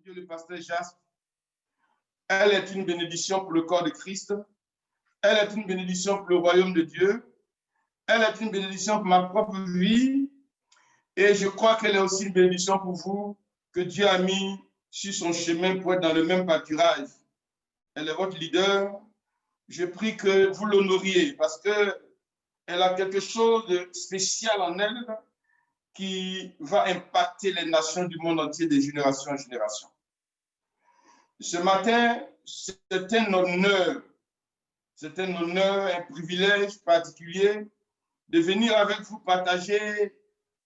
Dieu, le pasteur Jaspe, elle est une bénédiction pour le corps de Christ. Elle est une bénédiction pour le royaume de Dieu. Elle est une bénédiction pour ma propre vie. Et je crois qu'elle est aussi une bénédiction pour vous, que Dieu a mis sur son chemin pour être dans le même pâturage. Elle est votre leader. Je prie que vous l'honoriez parce qu'elle a quelque chose de spécial en elle qui va impacter les nations du monde entier de génération en génération. Ce matin, c'est un honneur, un privilège particulier de venir avec vous partager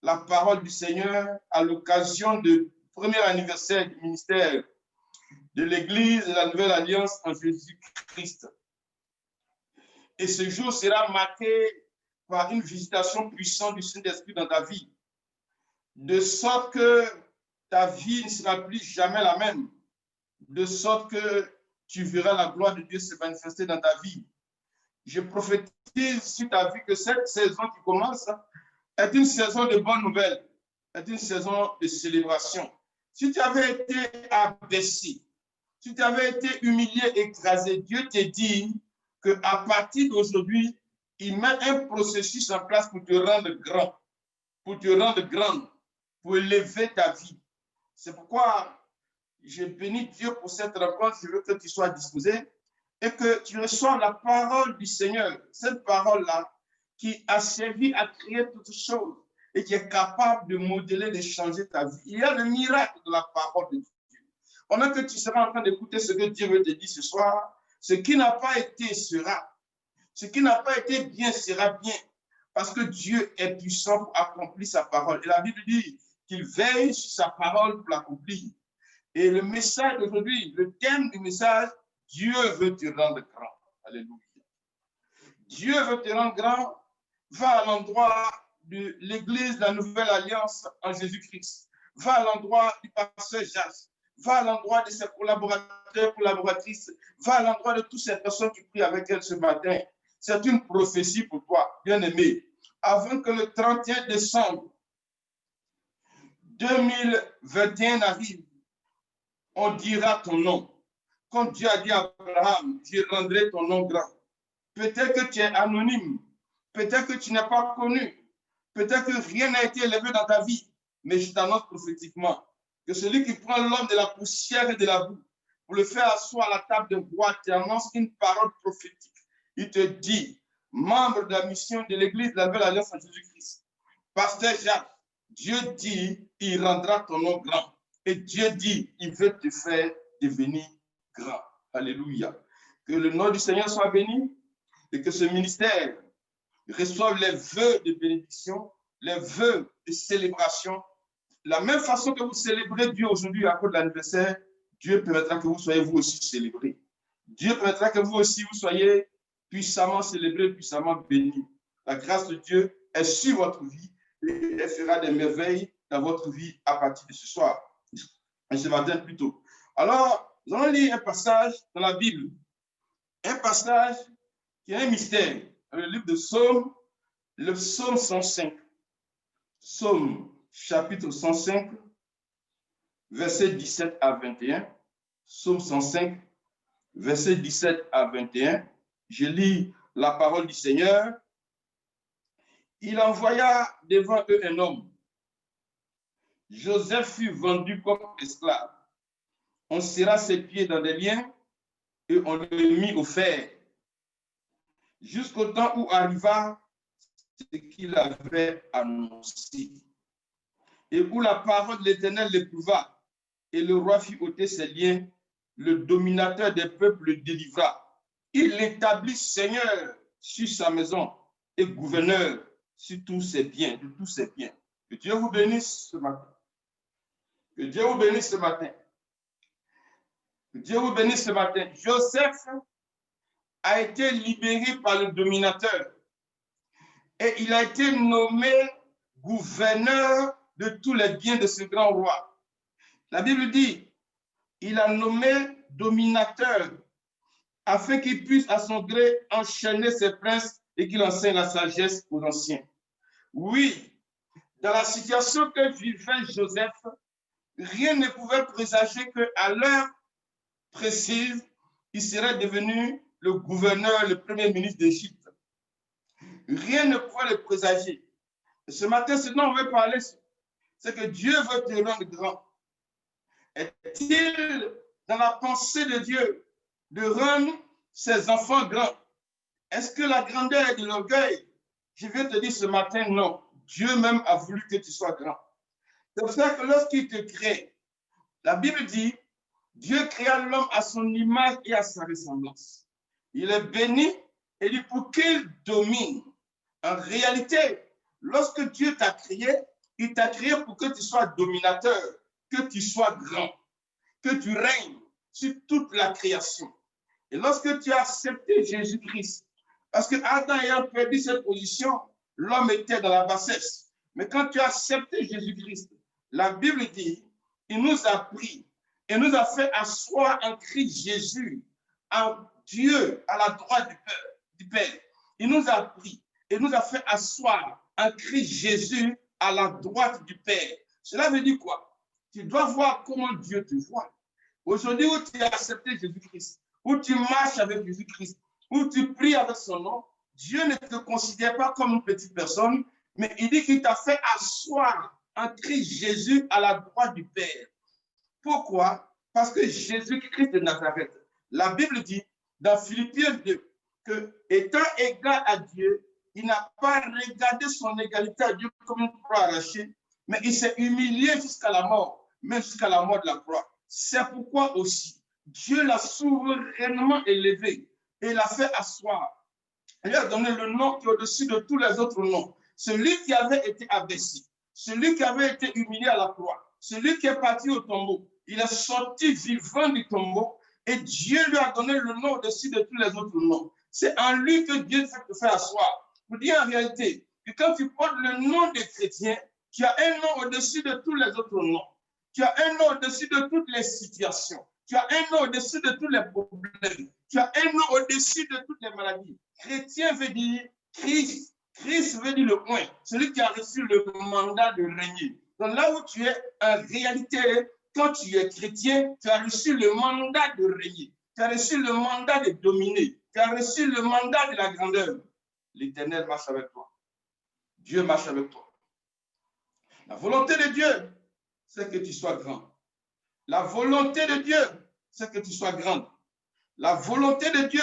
la parole du Seigneur à l'occasion du premier anniversaire du ministère de l'Église de la Nouvelle Alliance en Jésus-Christ. Et ce jour sera marqué par une visitation puissante du Saint-Esprit dans ta vie, de sorte que ta vie ne sera plus jamais la même, de sorte que tu verras la gloire de Dieu se manifester dans ta vie. Je prophétise sur ta vie que cette saison qui commence est une saison de bonnes nouvelles, est une saison de célébration. Si tu avais été abaissé, si tu avais été humilié, écrasé, Dieu te dit qu'à partir d'aujourd'hui, il met un processus en place pour te rendre grand, pour te rendre grande, pour élever ta vie. C'est pourquoi je bénis Dieu pour cette rencontre. Je veux que tu sois disposé et que tu reçoives la parole du Seigneur, cette parole-là qui a servi à créer toutes choses et qui est capable de modeler, de changer ta vie. Il y a le miracle de la parole de Dieu. Pendant que tu seras en train d'écouter ce que Dieu veut te dire ce soir, ce qui n'a pas été sera. Ce qui n'a pas été bien sera bien. Parce que Dieu est puissant pour accomplir sa parole. Et la Bible dit qu'il veille sur sa parole pour l'accomplir. Et le message d'aujourd'hui, le thème du message, Dieu veut te rendre grand. Alléluia. Dieu veut te rendre grand. Va à l'endroit de l'Église de la Nouvelle Alliance en Jésus-Christ. Va à l'endroit du pasteur Jas. Va à l'endroit de ses collaborateurs, collaboratrices. Va à l'endroit de toutes ces personnes qui prient avec elle ce matin. C'est une prophétie pour toi, bien-aimé. Avant que le 31 décembre 2021 arrive, on dira ton nom. Comme Dieu a dit à Abraham, je rendrai ton nom grand. Peut-être que tu es anonyme. Peut-être que tu n'es pas connu. Peut-être que rien n'a été élevé dans ta vie. Mais je t'annonce prophétiquement que celui qui prend l'homme de la poussière et de la boue pour le faire asseoir à la table de roi t'annonce une parole prophétique. Il te dit, membre de la mission de l'Église de la Nouvelle Alliance en Jésus-Christ, pasteur Jacques, Dieu dit, il rendra ton nom grand. Et Dieu dit, il veut te faire devenir grand. Alléluia. Que le nom du Seigneur soit béni et que ce ministère reçoive les vœux de bénédiction, les vœux de célébration. La même façon que vous célébrez Dieu aujourd'hui à cause de l'anniversaire, Dieu permettra que vous soyez vous aussi célébrés. Dieu permettra que vous aussi vous soyez puissamment célébrés, puissamment bénis. La grâce de Dieu est sur votre vie et elle fera des merveilles dans votre vie à partir de ce soir. Et ce matin plutôt. Alors, nous allons lire un passage dans la Bible. Un passage qui est un mystère. Dans le livre de Psaume, le psaume 105. Psaume chapitre 105, versets 17 à 21. Psaume 105, versets 17 à 21. Je lis la parole du Seigneur. Il envoya devant eux un homme. Joseph fut vendu comme esclave. On serra ses pieds dans des liens et on le mit au fer. Jusqu'au temps où arriva ce qu'il avait annoncé. Et où la parole de l'Éternel l'éprouva, et le roi fit ôter ses liens, le dominateur des peuples le délivra. Il l'établit seigneur sur sa maison et gouverneur sur tous ses biens, de tous ses biens. Que Dieu vous bénisse ce matin. Que Dieu vous bénisse ce matin. Que Dieu vous bénisse ce matin. Joseph a été libéré par le dominateur et il a été nommé gouverneur de tous les biens de ce grand roi. La Bible dit, il a nommé dominateur afin qu'il puisse à son gré enchaîner ses princes et qu'il enseigne la sagesse aux anciens. Oui, dans la situation que vivait Joseph, rien ne pouvait présager qu'à l'heure précise, il serait devenu le gouverneur, le premier ministre d'Égypte. Rien ne pouvait le présager. Et ce matin, ce dont on veut parler, c'est que Dieu veut te rendre grand. Est-il dans la pensée de Dieu de rendre ses enfants grands? Est-ce que la grandeur est de l'orgueil? Je viens te dire ce matin, non. Dieu même a voulu que tu sois grand. C'est pour ça que lorsqu'il te crée, la Bible dit, Dieu créa l'homme à son image et à sa ressemblance. Il est béni et dit pour qu'il domine. En réalité, lorsque Dieu t'a créé, il t'a créé pour que tu sois dominateur, que tu sois grand, que tu règnes sur toute la création. Et lorsque tu as accepté Jésus-Christ, parce que Adam ayant perdu cette position, l'homme était dans la bassesse. Mais quand tu as accepté Jésus-Christ, la Bible dit, il nous a pris et nous a fait asseoir en Christ Jésus, en Dieu, à la droite du Père. Il nous a pris et nous a fait asseoir en Christ Jésus à la droite du Père. Cela veut dire quoi? Tu dois voir comment Dieu te voit. Aujourd'hui, où tu as accepté Jésus-Christ, où tu marches avec Jésus-Christ, où tu pries avec son nom, Dieu ne te considère pas comme une petite personne, mais il dit qu'il t'a fait asseoir en Christ Jésus à la droite du Père. Pourquoi? Parce que Jésus-Christ de Nazareth, la Bible dit dans Philippiens 2 que, étant égal à Dieu, il n'a pas regardé son égalité à Dieu comme une croix arrachée, mais il s'est humilié jusqu'à la mort, même jusqu'à la mort de la croix. C'est pourquoi aussi Dieu l'a souverainement élevé et l'a fait asseoir. Il lui a donné le nom qui est au-dessus de tous les autres noms. Celui qui avait été abaissé, celui qui avait été humilié à la croix, celui qui est parti au tombeau, il est sorti vivant du tombeau et Dieu lui a donné le nom au-dessus de tous les autres noms. C'est en lui que Dieu te fait asseoir. Pour dire en réalité que quand tu portes le nom des chrétiens, tu as un nom au-dessus de tous les autres noms. Tu as un nom au-dessus de toutes les situations. Tu as un nom au-dessus de tous les problèmes. Tu as un nom au-dessus de toutes les maladies. Chrétien veut dire Christ. Christ veut dire le point. Celui qui a reçu le mandat de régner. Donc là où tu es, en réalité, quand tu es chrétien, tu as reçu le mandat de régner. Tu as reçu le mandat de dominer. Tu as reçu le mandat de la grandeur. L'Éternel marche avec toi. Dieu marche avec toi. La volonté de Dieu, c'est que tu sois grand. La volonté de Dieu, c'est que tu sois grande. La volonté de Dieu,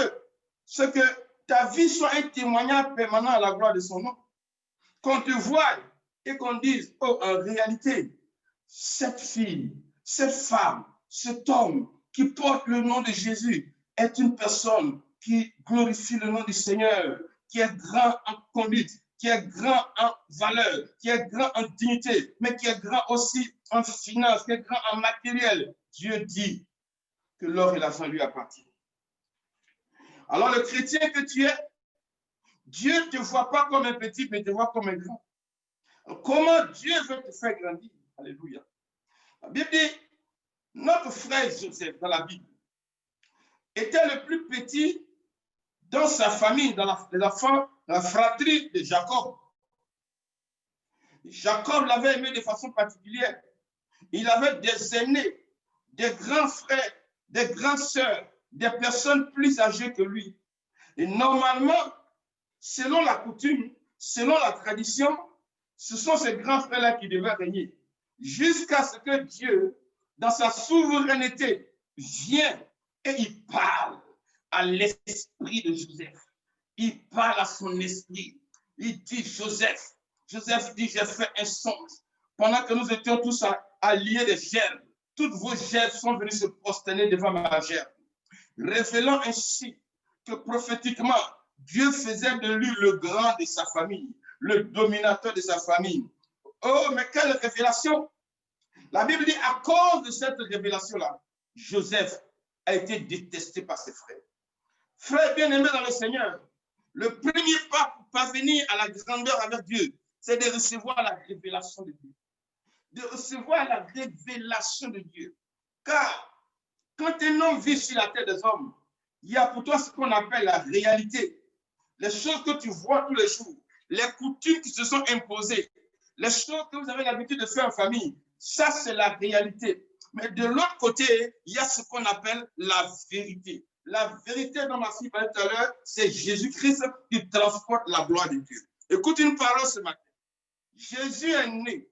c'est que ta vie soit un témoignage permanent à la gloire de son nom. Qu'on te voie et qu'on dise, oh, en réalité, cette fille, cette femme, cet homme qui porte le nom de Jésus est une personne qui glorifie le nom du Seigneur, qui est grand en conduite, qui est grand en valeur, qui est grand en dignité, mais qui est grand aussi en finance, qui est grand en matériel. Dieu dit que l'or et l'argent lui appartiennent. Alors le chrétien que tu es, Dieu ne te voit pas comme un petit, mais te voit comme un grand. Alors, comment Dieu veut te faire grandir? Alléluia. La Bible dit, notre frère Joseph dans la Bible était le plus petit dans sa famille, dans la fratrie de Jacob. Jacob l'avait aimé de façon particulière. Il avait des aînés, des grands frères, des grandes sœurs, des personnes plus âgées que lui. Et normalement, selon la coutume, selon la tradition, ce sont ces grands frères-là qui devaient régner. Jusqu'à ce que Dieu, dans sa souveraineté, vienne et il parle à l'esprit de Joseph. Il parle à son esprit. Il dit, Joseph dit, j'ai fait un songe. Pendant que nous étions tous à lier des gerbes, toutes vos gerbes sont venues se prosterner devant ma gerbe. Révélant ainsi que prophétiquement, Dieu faisait de lui le grand de sa famille, le dominateur de sa famille. Oh, mais quelle révélation! La Bible dit, à cause de cette révélation-là, Joseph a été détesté par ses frères. Frères bien-aimés dans le Seigneur, le premier pas pour parvenir à la grandeur avec Dieu, c'est de recevoir la révélation de Dieu. De recevoir la révélation de Dieu. Car quand un homme vit sur la terre des hommes, il y a pour toi ce qu'on appelle la réalité. Les choses que tu vois tous les jours, les coutumes qui se sont imposées, les choses que vous avez l'habitude de faire en famille, Ça, c'est la réalité. Mais de l'autre côté, il y a ce qu'on appelle la vérité. La vérité, dans ma fille parlait tout à l'heure, c'est Jésus-Christ qui transporte la gloire de Dieu. Écoute une parole ce matin. Jésus est né.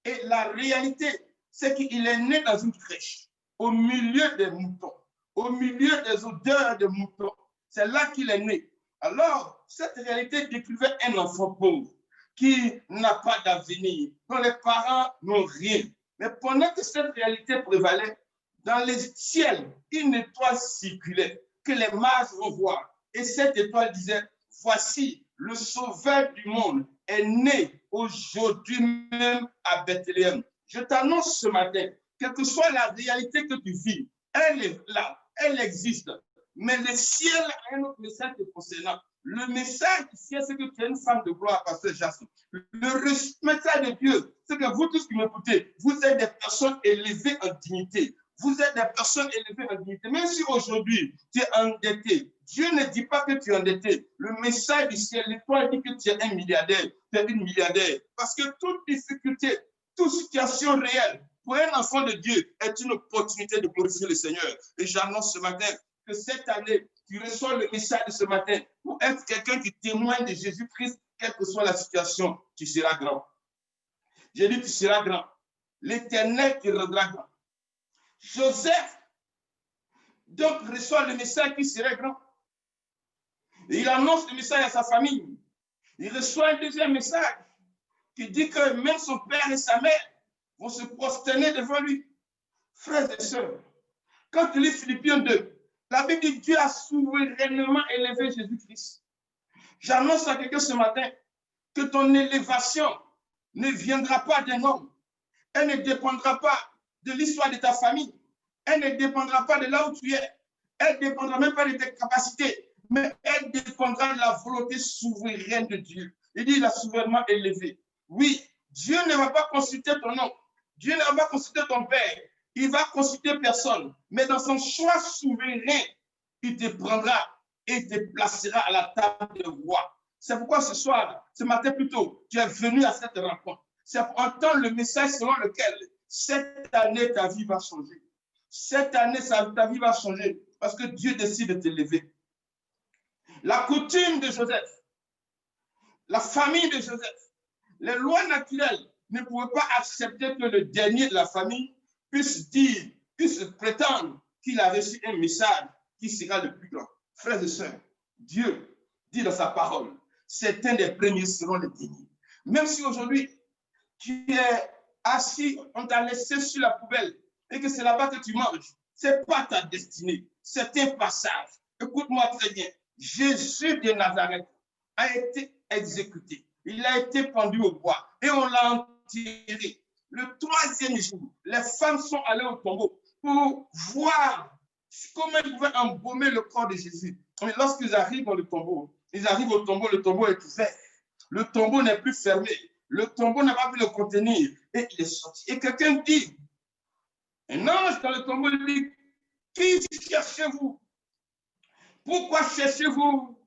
Et la réalité, c'est qu'il est né dans une crèche, au milieu des moutons, au milieu des odeurs de moutons. C'est là qu'il est né. Alors, cette réalité décrivait un enfant pauvre qui n'a pas d'avenir, dont les parents n'ont rien. Mais pendant que cette réalité prévalait, dans les ciels, une étoile circulait que les mages vont voir. Et cette étoile disait, voici, le sauveur du monde est né aujourd'hui même à Bethléem. Je t'annonce ce matin, quelle que soit la réalité que tu vis, elle est là, elle existe. Mais le ciel a un autre message te concernant. Le message du ciel, c'est que tu es une femme de gloire, pasteur Jasson. Le message de Dieu, c'est que vous tous qui m'écoutez, vous êtes des personnes élevées en dignité. Vous êtes des personnes élevées en dignité. Même si aujourd'hui tu es endetté, Dieu ne dit pas que tu es endetté. Le message du ciel, l'étoile dit que tu es un milliardaire, tu es une milliardaire. Parce que toute difficulté, toute situation réelle pour un enfant de Dieu est une opportunité de glorifier le Seigneur. Et j'annonce ce matin que cette année, tu reçois le message de ce matin pour être quelqu'un qui témoigne de Jésus-Christ, quelle que soit la situation, tu seras grand. J'ai dit, tu seras grand. L'Éternel te rendra grand. Joseph, donc, reçoit le message qui serait grand. Et il annonce le message à sa famille. Il reçoit un deuxième message qui dit que même son père et sa mère vont se prosterner devant lui. Frères et sœurs, quand tu lis Philippiens 2, la Bible dit que Dieu a souverainement élevé Jésus-Christ. J'annonce à quelqu'un ce matin que ton élévation ne viendra pas d'un homme. Elle ne dépendra pas de l'histoire de ta famille. Elle ne dépendra pas de là où tu es. Elle ne dépendra même pas de tes capacités. Mais elle dépendra de la volonté souveraine de Dieu. Il dit, il a souverainement élevé. Oui, Dieu ne va pas consulter ton nom. Dieu ne va pas consulter ton père. Il va consulter personne. Mais dans son choix souverain, il te prendra et te placera à la table de roi. C'est pourquoi ce soir, ce matin plutôt, tu es venu à cette rencontre. C'est pour entendre le message selon lequel cette année, ta vie va changer. Cette année, ta vie va changer parce que Dieu décide de t'élever. La coutume de Joseph, la famille de Joseph, les lois naturelles ne pouvaient pas accepter que le dernier de la famille puisse dire, puisse prétendre qu'il a reçu un message qui sera le plus grand. Frères et sœurs, Dieu dit dans sa parole, certains des premiers seront les derniers. Même si aujourd'hui, tu es assis, on t'a laissé sur la poubelle et que c'est là-bas que tu manges, ce n'est pas ta destinée, c'est un passage. Écoute-moi très bien. Jésus de Nazareth a été exécuté. Il a été pendu au bois et on l'a enterré. Le troisième jour, les femmes sont allées au tombeau pour voir comment ils pouvaient embaumer le corps de Jésus. Mais lorsqu'ils arrivent dans le tombeau, ils arrivent au tombeau, le tombeau est ouvert. Le tombeau n'est plus fermé. Le tombeau n'a pas pu le contenir et il est sorti. Et quelqu'un dit, un ange dans le tombeau dit, qui cherchez-vous? Pourquoi cherchez-vous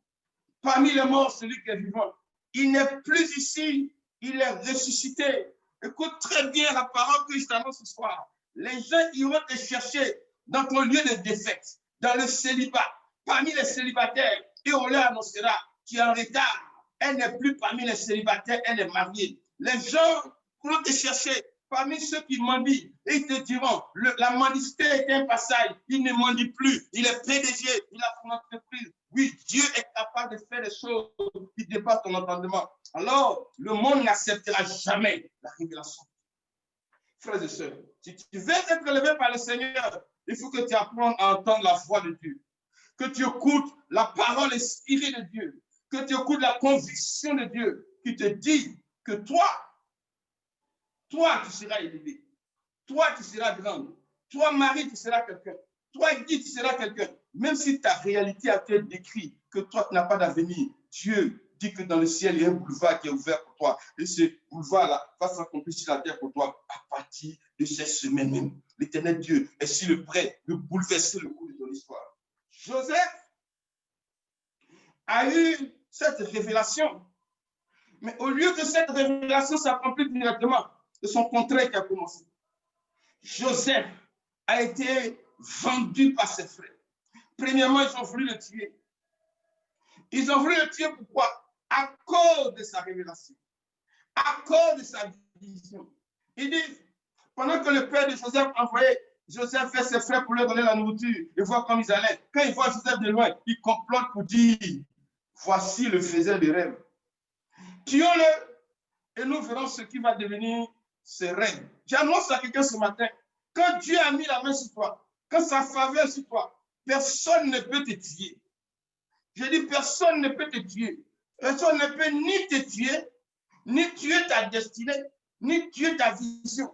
parmi les morts celui qui est vivant? Il n'est plus ici, il est ressuscité. Écoute très bien la parole que je t'annonce ce soir. Les gens iront te chercher dans ton lieu de défaite, dans le célibat, parmi les célibataires, et on leur annoncera, tu es en retard. Elle n'est plus parmi les célibataires, elle est mariée. Les gens vont te chercher parmi ceux qui mendient, et ils te diront, la mendicité est un passage, il ne mendie plus, il est PDG, il a son entreprise. Oui, Dieu est capable de faire des choses qui dépassent ton entendement. Alors, le monde n'acceptera jamais la révélation. Frères et sœurs, si tu veux être élevé par le Seigneur, il faut que tu apprennes à entendre la voix de Dieu, que tu écoutes la parole inspirée de Dieu, que tu écoutes la conviction de Dieu qui te dit que toi, tu seras élevé. Toi, tu seras grande. Toi, Marie, tu seras quelqu'un. Toi, Guy, tu seras quelqu'un. Même si ta réalité a été décrite, que toi, tu n'as pas d'avenir, Dieu dit que dans le ciel, il y a un boulevard qui est ouvert pour toi. Et ce boulevard-là va s'accomplir sur la terre pour toi à partir de cette semaine même. L'Éternel Dieu est sur le prêt de bouleverser le cours de ton histoire. Joseph a eu cette révélation. Mais au lieu que cette révélation s'accomplisse directement, de son contraire qui a commencé. Joseph a été vendu par ses frères. Premièrement, ils ont voulu le tuer. Ils ont voulu le tuer pourquoi? À cause de sa révélation, à cause de sa vision. Ils disent, pendant que le père de Joseph envoyait Joseph fait ses frères pour leur donner la nourriture et voir comme ils allaient. Quand ils voient Joseph de loin, ils complotent pour dire, voici le faiseur de rêves. Tuons-le et nous verrons ce qui va devenir ce rêve. J'annonce à quelqu'un ce matin, quand Dieu a mis la main sur toi, quand sa faveur sur toi, personne ne peut te tuer. Je dis, personne ne peut te tuer. Personne ne peut ni te tuer, ni tuer ta destinée, ni tuer ta vision.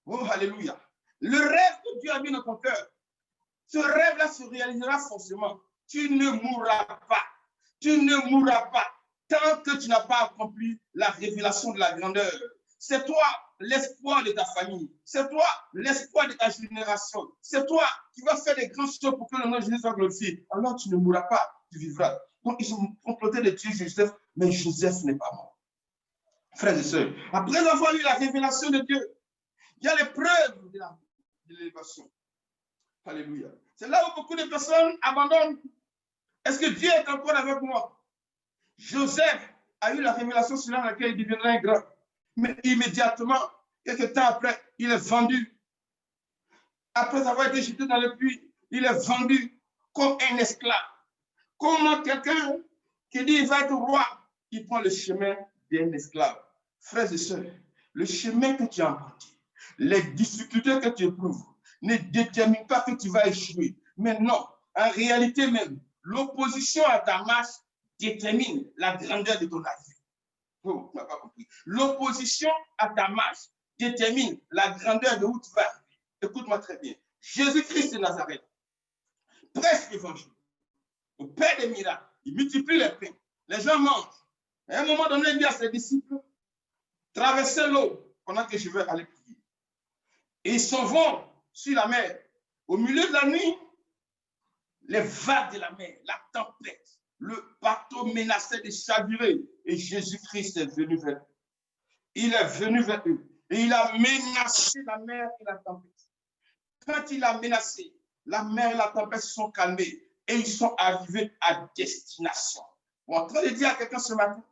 Oh, alléluia. Le rêve que Dieu a mis dans ton cœur, ce rêve-là se réalisera forcément. Tu ne mourras pas. Tu ne mourras pas tant que tu n'as pas accompli la révélation de la grandeur. C'est toi l'espoir de ta famille. C'est toi l'espoir de ta génération. C'est toi qui vas faire des grandes choses pour que le nom de Jésus soit glorifié. Alors tu ne mourras pas, tu vivras. Donc ils ont comploté de tuer Joseph, mais Joseph n'est pas mort. Frères et sœurs, après avoir eu la révélation de Dieu, il y a les preuves de l'élévation. Alléluia. C'est là où beaucoup de personnes abandonnent. Est-ce que Dieu est encore avec moi? Joseph a eu la révélation selon laquelle il deviendrait grand. Mais immédiatement, quelques temps après, il est vendu. Après avoir été jeté dans le puits, il est vendu comme un esclave. Comment quelqu'un qui dit qu'il va être roi, il prend le chemin d'un esclave. Frères et sœurs, le chemin que tu as emprunté, les difficultés que tu éprouves, ne déterminent pas que tu vas échouer. Mais non, en réalité même, l'opposition à ta marche détermine la grandeur de ton avis. Oh, tu n'as pas compris. L'opposition à ta marche détermine la grandeur de où tu vas. Écoute-moi très bien. Jésus-Christ de Nazareth, prêche l'évangile. Au Père des miracles, il multiplie les pains. Les gens mangent. À un moment donné, il dit à ses disciples, traversez l'eau pendant que je vais aller prier. Et ils s'en vont sur la mer. Au milieu de la nuit, les vagues de la mer, la tempête, le bateau menaçait de chavirer. Et Jésus-Christ est venu vers eux. Il est venu vers eux. Et il a menacé la mer et la tempête. Quand il a menacé, la mer et la tempête se sont calmées. Et ils sont arrivés à destination. On est en train de dire à quelqu'un ce matin,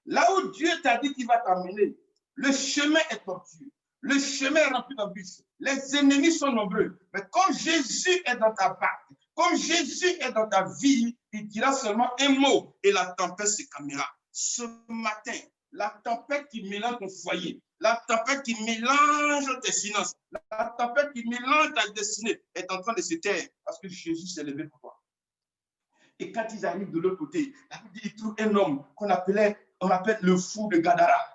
là où Dieu t'a dit qu'il va t'emmener, le chemin est tortueux. Le chemin est rempli d'embûches. Les ennemis sont nombreux. Mais comme Jésus est dans ta barque, comme Jésus est dans ta vie, il dira seulement un mot et la tempête se calmera. Ce matin, la tempête qui mélange ton foyer, la tempête qui mélange tes finances, la tempête qui mélange ta destinée est en train de se taire parce que Jésus s'est levé pour toi. Et quand ils arrivent de l'autre côté, ils trouvent un homme qu'on appelle le fou de Gadara.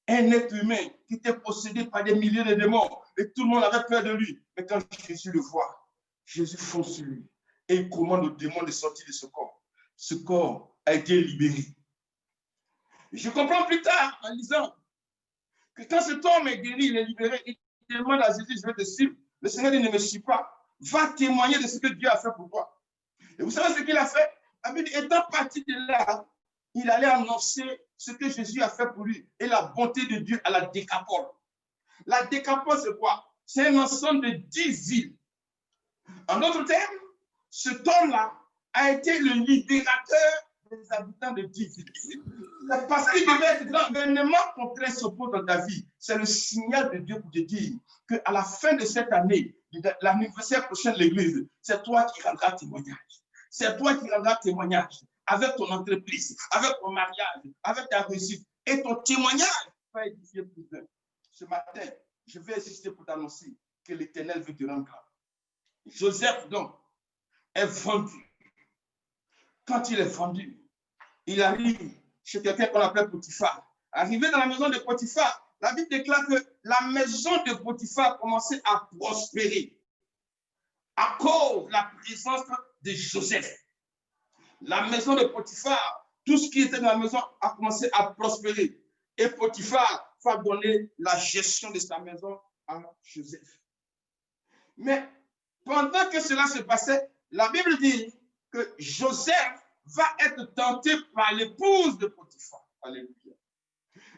Un être humain qui était possédé par des milliers de démons et tout le monde avait peur de lui. Mais quand Jésus le voit, Jésus fonce sur lui et il commande aux démons de sortir de ce corps. Ce corps a été libéré. Je comprends plus tard en lisant que quand cet homme est guéri, il est libéré, il demande à Jésus, je vais te suivre. Le Seigneur dit, ne me suis pas. Va témoigner de ce que Dieu a fait pour toi. Et vous savez ce qu'il a fait? Étant parti de là, il allait annoncer ce que Jésus a fait pour lui et la bonté de Dieu à la Décapole. La Décapole, c'est quoi? C'est un ensemble de 10 villes. En d'autres termes, cet homme-là a été le libérateur des habitants de 10 villes. Parce qu'il devait être grand. L'événement contraire s'oppose dans ta vie. C'est le signal de Dieu pour te dire qu'à la fin de cette année, l'anniversaire prochain de l'Église, c'est toi qui rendras témoignage. C'est toi qui rendras témoignage avec ton entreprise, avec ton mariage, avec ta réussite. Et ton témoignage va édifier plus d'un. Ce matin, je vais insister pour t'annoncer que l'Éternel veut te rendre grand. Joseph, donc, est vendu. Quand il est vendu, il arrive chez quelqu'un qu'on appelle Potiphar. Arrivé dans la maison de Potiphar, la Bible déclare que la maison de Potiphar commençait à prospérer à cause de la présence de Joseph. La maison de Potiphar, tout ce qui était dans la maison a commencé à prospérer. Et Potiphar va donner la gestion de sa maison à Joseph. Mais pendant que cela se passait, la Bible dit que Joseph va être tenté par l'épouse de Potiphar. Alléluia.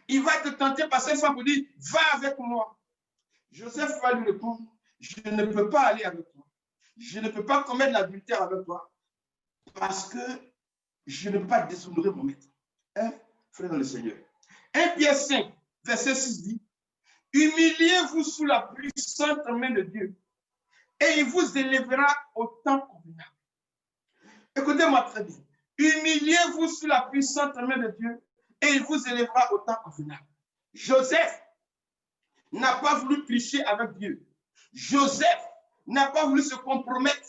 Il va être tenté par cette femme pour dire, va avec moi. Joseph va lui répondre, je ne peux pas aller avec toi. Je ne peux pas commettre l'adultère avec toi parce que je ne peux pas déshonorer mon maître. Hein, frère dans le Seigneur. 1 Pierre 5, verset 6 dit, humiliez-vous sous la puissante main de Dieu et il vous élèvera au temps convenable. Écoutez-moi très bien. Humiliez-vous sous la puissante main de Dieu et il vous élèvera au temps convenable. Joseph n'a pas voulu tricher avec Dieu. Joseph n'a pas voulu se compromettre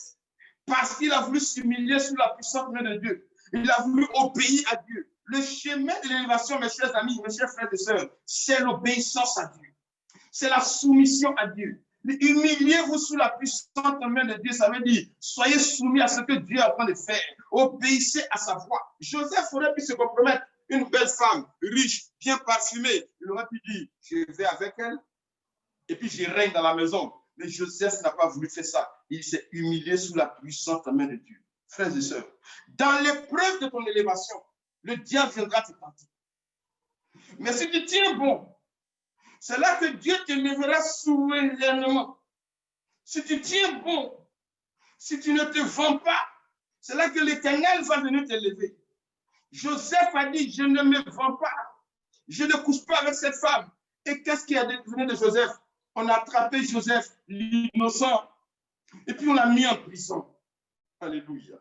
parce qu'il a voulu s'humilier sous la puissante main de Dieu. Il a voulu obéir à Dieu. Le chemin de l'élévation, mes chers amis, mes chers frères et sœurs, c'est l'obéissance à Dieu. C'est la soumission à Dieu. Humiliez-vous sous la puissante main de Dieu, ça veut dire soyez soumis à ce que Dieu est en train de faire. Obéissez à sa voix. Joseph aurait pu se compromettre. Une belle femme, riche, bien parfumée. Il aurait pu dire, je vais avec elle et puis je règne dans la maison. Mais Joseph n'a pas voulu faire ça. Il s'est humilié sous la puissante main de Dieu. Frères et sœurs, dans l'épreuve de ton élévation, le diable viendra te tenter. Mais si tu tiens bon, c'est là que Dieu te lèvera souverainement. Si tu tiens bon, si tu ne te vends pas, c'est là que l'Éternel va venir te lever. Joseph a dit, je ne me vends pas. Je ne couche pas avec cette femme. Et qu'est-ce qui est devenu de Joseph? On a attrapé Joseph, l'innocent, et puis on l'a mis en prison. Alléluia.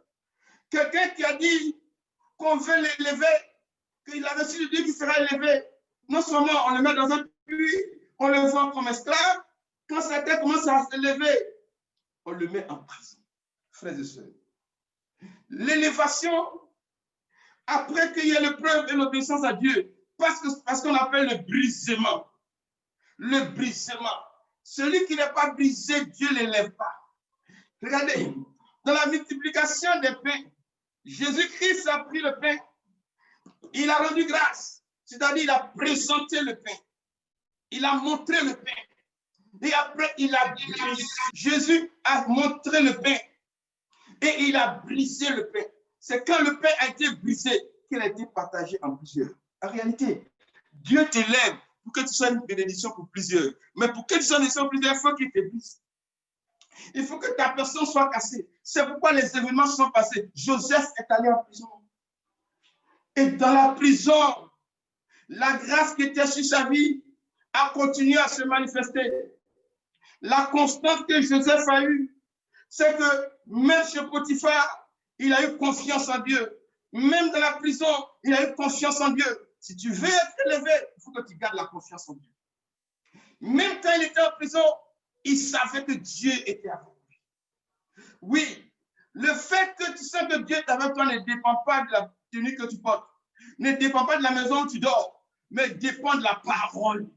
Quelqu'un qui a dit qu'on veut l'élever, qu'il a reçu de Dieu qui sera élevé. Non seulement on le met dans un puits, on le voit comme esclave, quand sa tête commence à s'élever, on le met en prison. Frères et sœurs, l'élévation, après qu'il y ait l'épreuve et l'obéissance à Dieu, parce qu'on appelle le brisement. Le brisement. Celui qui n'est pas brisé, Dieu ne l'élève pas. Regardez, dans la multiplication des pains, Jésus-Christ a pris le pain, il a rendu grâce, c'est-à-dire il a présenté le pain, il a montré le pain, et après il a brisé. Jésus a montré le pain, et il a brisé le pain. C'est quand le pain a été brisé qu'il a été partagé en plusieurs. En réalité, Dieu t'élève pour que tu sois une bénédiction pour plusieurs. Mais pour que tu sois une bénédiction pour plusieurs, il faut qu'il te brise. Il faut que ta personne soit cassée. C'est pourquoi les événements sont passés. Joseph est allé en prison. Et dans la prison, la grâce qui était sur sa vie a continué à se manifester. La constante que Joseph a eue, c'est que même chez Potiphar, il a eu confiance en Dieu. Même dans la prison, il a eu confiance en Dieu. Si tu veux être élevé, il faut que tu gardes la confiance en Dieu. Même quand il était en prison, il savait que Dieu était avec lui. Oui, le fait que tu sais que Dieu est avec toi ne dépend pas de la tenue que tu portes, ne dépend pas de la maison où tu dors, mais dépend de la parole.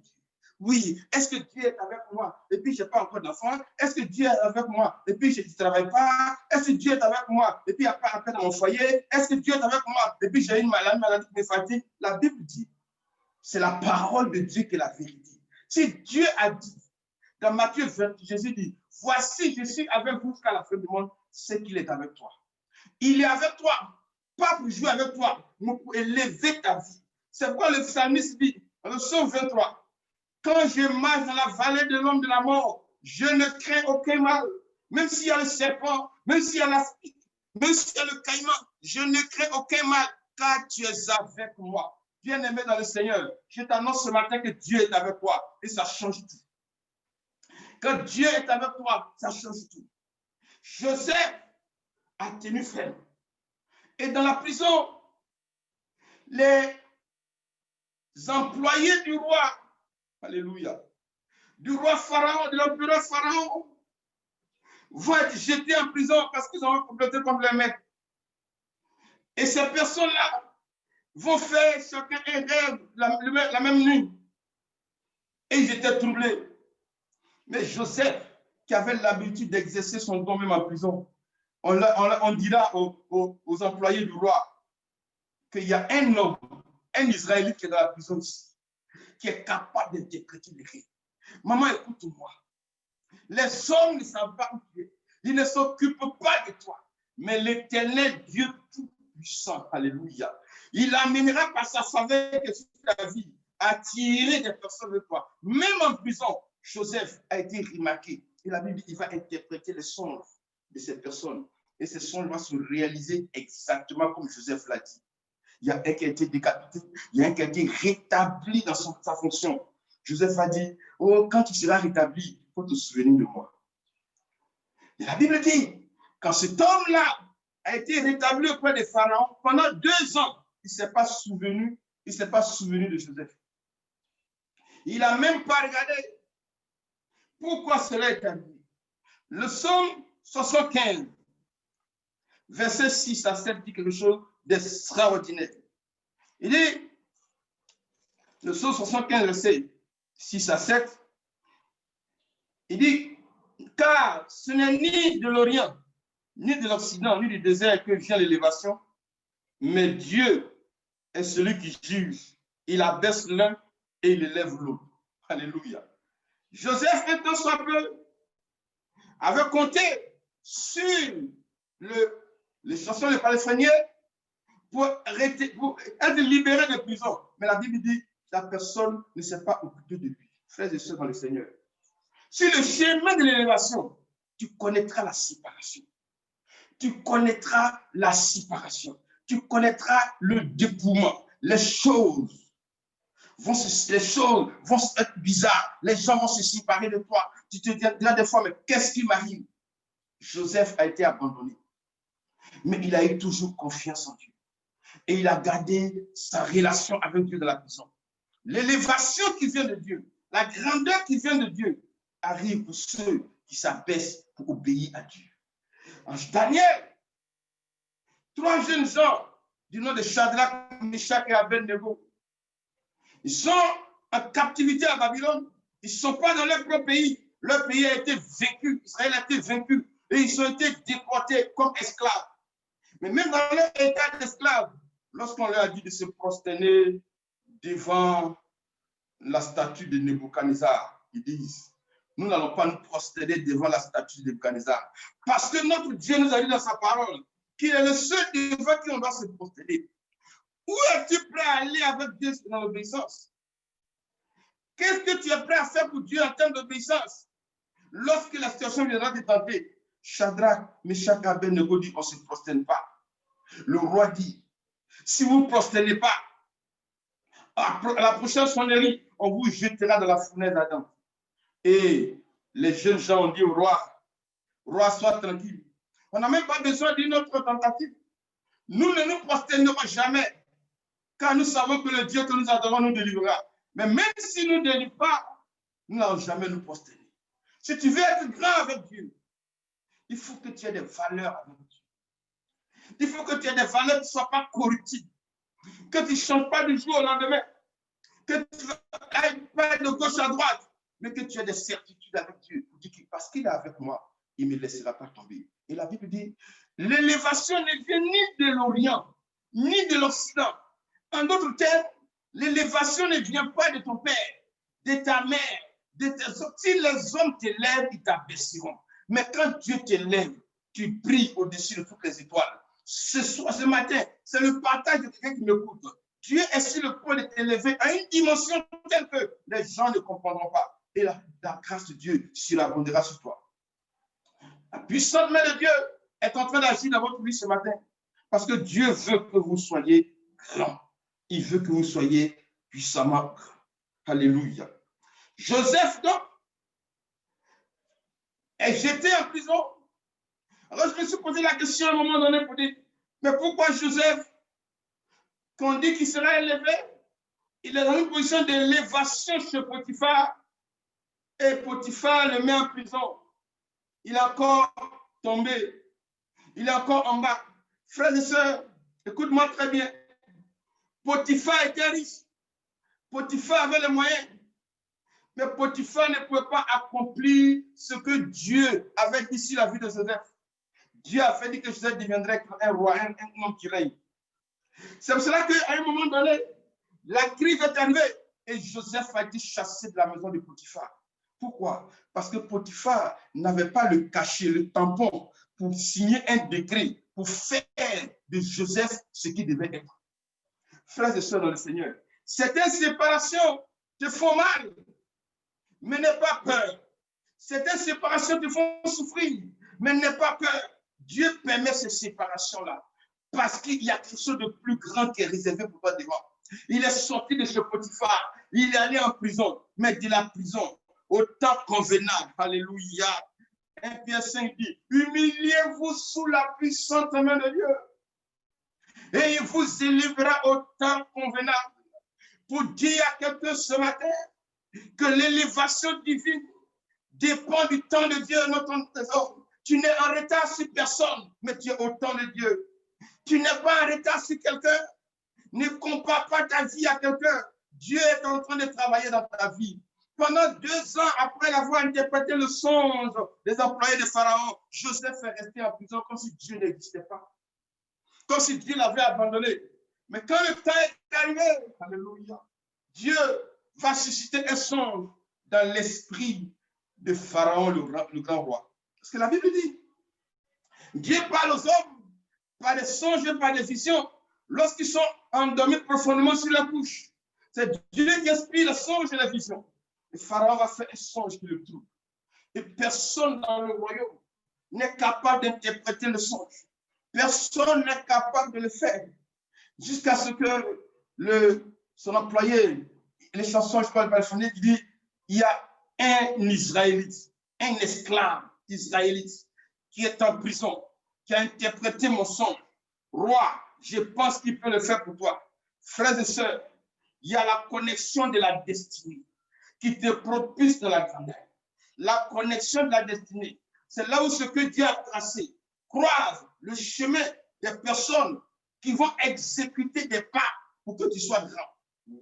Oui, est-ce que Dieu est avec moi et puis je n'ai pas encore d'enfant? Est-ce que Dieu est avec moi et puis je ne travaille pas? Est-ce que Dieu est avec moi et puis il n'y a pas de paix dans mon foyer? Est-ce que Dieu est avec moi et puis j'ai une maladie qui me fatigue? La Bible dit, c'est la parole de Dieu qui est la vérité. Si Dieu a dit, dans Matthieu 20, Jésus dit, voici, je suis avec vous jusqu'à la fin du monde, c'est qu'il est avec toi. Il est avec toi, pas pour jouer avec toi, mais pour élever ta vie. C'est pourquoi le psalmiste dit, dans le psaume 23, quand je marche dans la vallée de l'ombre de la mort, je ne crains aucun mal. Même s'il y a le serpent, même s'il y a l'aspide, même s'il y a le caïman, je ne crains aucun mal, car tu es avec moi. Bien-aimé dans le Seigneur, je t'annonce ce matin que Dieu est avec toi et ça change tout. Quand Dieu est avec toi, ça change tout. Joseph a tenu ferme. Et dans la prison, les employés du roi, alléluia, du roi Pharaon, de l'empereur Pharaon, vont être jetés en prison parce qu'ils ont comploté contre les maîtres. Et ces personnes-là vont faire chacun un rêve la même nuit. Et ils étaient troublés. Mais Joseph, qui avait l'habitude d'exercer son don même en prison, on dira aux employés du roi qu'il y a un homme, un Israélite qui est dans la prison ici, qui est capable d'interpréter les rêves. Maman, écoute-moi. Les hommes ne savent pas où tu es. Ils ne s'occupent pas de toi. Mais l'Éternel Dieu Tout-Puissant, alléluia, il amènera par sa faveur sur ta vie attirer des personnes de toi. Même en prison, Joseph a été remarqué. Et la Bible, il va interpréter les songes de ces personnes. Et ces songes vont se réaliser exactement comme Joseph l'a dit. Il y a un qui a été décapité, il y a un qui a été rétabli dans sa fonction. Joseph a dit, oh, quand tu seras rétabli, il faut te souvenir de moi. Et la Bible dit, quand cet homme-là a été rétabli auprès des pharaons, pendant 2 ans, il ne s'est pas souvenu de Joseph. Il n'a même pas regardé pourquoi cela est arrivé. Le psaume 75, verset 6 à 7 dit quelque chose d'extraordinaire. Il dit, le psaume 75, verset 6 à 7, il dit, car ce n'est ni de l'Orient, ni de l'Occident, ni du désert que vient l'élévation, mais Dieu est celui qui juge. Il abaisse l'un et il élève l'autre. Alléluia. Joseph, étant soit peu, avait compté sur les chansons des palestiniens pour être libéré de prison. Mais la Bible dit, la personne ne s'est pas occupée de lui. Frères et sœurs dans le Seigneur. Sur le chemin de l'élévation, tu connaîtras la séparation. Tu connaîtras la séparation. Tu connaîtras le dépouillement. Les choses vont être bizarres. Les gens vont se séparer de toi. Tu te diras des fois, mais qu'est-ce qui m'arrive? Joseph a été abandonné. Mais il a eu toujours confiance en Dieu. Et il a gardé sa relation avec Dieu dans la prison. L'élévation qui vient de Dieu, la grandeur qui vient de Dieu, arrive pour ceux qui s'abaissent pour obéir à Dieu. Ange Daniel, 3 jeunes gens du nom de Shadrach, Meshach et Abednego, ils sont en captivité à Babylone. Ils ne sont pas dans leur propre pays. Leur pays a été vaincu. Israël a été vaincu. Et ils ont été déportés comme esclaves. Mais même dans leur état d'esclaves, lorsqu'on leur a dit de se prosterner devant la statue de Nebuchadnezzar, ils disent, nous n'allons pas nous prosterner devant la statue de Nebuchadnezzar. Parce que notre Dieu nous a dit dans sa parole qu'il est le seul devant qui on doit se prosterner. Où es-tu prêt à aller avec Dieu dans l'obéissance? Qu'est-ce que tu es prêt à faire pour Dieu en termes d'obéissance? Lorsque la situation viendra te tenter, Shadrach, Meshach et Abednego dit, on ne se prosterne pas. Le roi dit, si vous ne prosternez pas, à la prochaine sonnerie, on vous jettera dans la fournaise d'Adam. Et les jeunes gens ont dit au roi, sois tranquille. On n'a même pas besoin d'une autre tentative. Nous ne nous prosternerons jamais, car nous savons que le Dieu que nous adorons nous délivrera. Mais même s'il ne nous délivre pas, nous n'allons jamais nous prosterner. Si tu veux être grand avec Dieu, il faut que tu aies des valeurs avec Dieu. Il faut que tu aies des valeurs qui ne soient pas corruptibles, que tu ne changes pas du jour au lendemain, que tu n'ailles pas de gauche à droite, mais que tu aies des certitudes avec Dieu. Parce qu'il est avec moi, il ne me laissera pas tomber. Et la Bible dit, l'élévation ne vient ni de l'Orient, ni de l'Occident. En d'autres termes, l'élévation ne vient pas de ton père, de ta mère, de tes hommes. Si les hommes t'élèvent, ils t'abaisseront. Mais quand Dieu t'élève, tu brilles au-dessus de toutes les étoiles. Ce matin, c'est le partage de quelqu'un qui m'écoute. Dieu est sur le point de t'élever à une dimension telle que les gens ne comprendront pas. Et la grâce de Dieu surabondera sur toi. La puissante main de Dieu est en train d'agir dans votre vie ce matin. Parce que Dieu veut que vous soyez grands. Il veut que vous soyez puissamment grands. Alléluia. Joseph, donc, est jeté en prison. Alors, je me suis posé la question à un moment donné pour dire, mais pourquoi Joseph, qu'on dit qu'il sera élevé, il est dans une position d'élévation chez Potiphar, et Potiphar le met en prison. Il est encore tombé. Il est encore en bas. Frères et sœurs, écoute-moi très bien. Potiphar était riche. Potiphar avait les moyens. Mais Potiphar ne pouvait pas accomplir ce que Dieu avait dit sur la vie de Joseph. Dieu a fait dire que Joseph deviendrait un roi, un homme qui règne. C'est pour cela qu'à un moment donné, la crise est arrivée et Joseph a été chassé de la maison de Potiphar. Pourquoi? Parce que Potiphar n'avait pas le cachet, le tampon pour signer un décret, pour faire de Joseph ce qu'il devait être. Frères et sœurs dans le Seigneur, Certaines séparations te font mal, mais n'aie pas peur. Certaines séparations te font souffrir, mais n'aie pas peur. Dieu permet ces séparations-là parce qu'il y a quelque chose de plus grand qui est réservé pour toi devant. Il est sorti de ce Potiphar, il est allé en prison, mais de la prison, au temps convenable. Alléluia. 1 Pierre 5 dit, humiliez-vous sous la puissante main de Dieu et il vous élèvera au temps convenable. Pour dire à quelqu'un ce matin que l'élévation divine dépend du temps de Dieu, notre trésor. Tu n'es en retard sur personne, mais tu es au temps de Dieu. Tu n'es pas en retard sur quelqu'un. Ne compare pas ta vie à quelqu'un. Dieu est en train de travailler dans ta vie. Pendant 2 ans après avoir interprété le songe des employés de Pharaon, Joseph est resté en prison comme si Dieu n'existait pas. Comme si Dieu l'avait abandonné. Mais quand le temps est arrivé, alléluia, Dieu va susciter un songe dans l'esprit de Pharaon, le grand roi. Parce que la Bible dit, Dieu parle aux hommes par des songes et par des visions lorsqu'ils sont endormis profondément sur la couche. C'est Dieu qui inspire le songe et la vision. Et Pharaon va faire un songe qui le trouve. Et personne dans le royaume n'est capable d'interpréter le songe. Personne n'est capable de le faire. Jusqu'à ce que son employé, les chansons, je parle pas le qui dit, il y a un Israélite, un esclave israélite qui est en prison, qui a interprété mon songe. Roi, je pense qu'il peut le faire pour toi. Frères et sœurs, il y a la connexion de la destinée qui te propulse dans la grandeur. La connexion de la destinée, c'est là où ce que Dieu a tracé croise le chemin des personnes qui vont exécuter des pas pour que tu sois grand.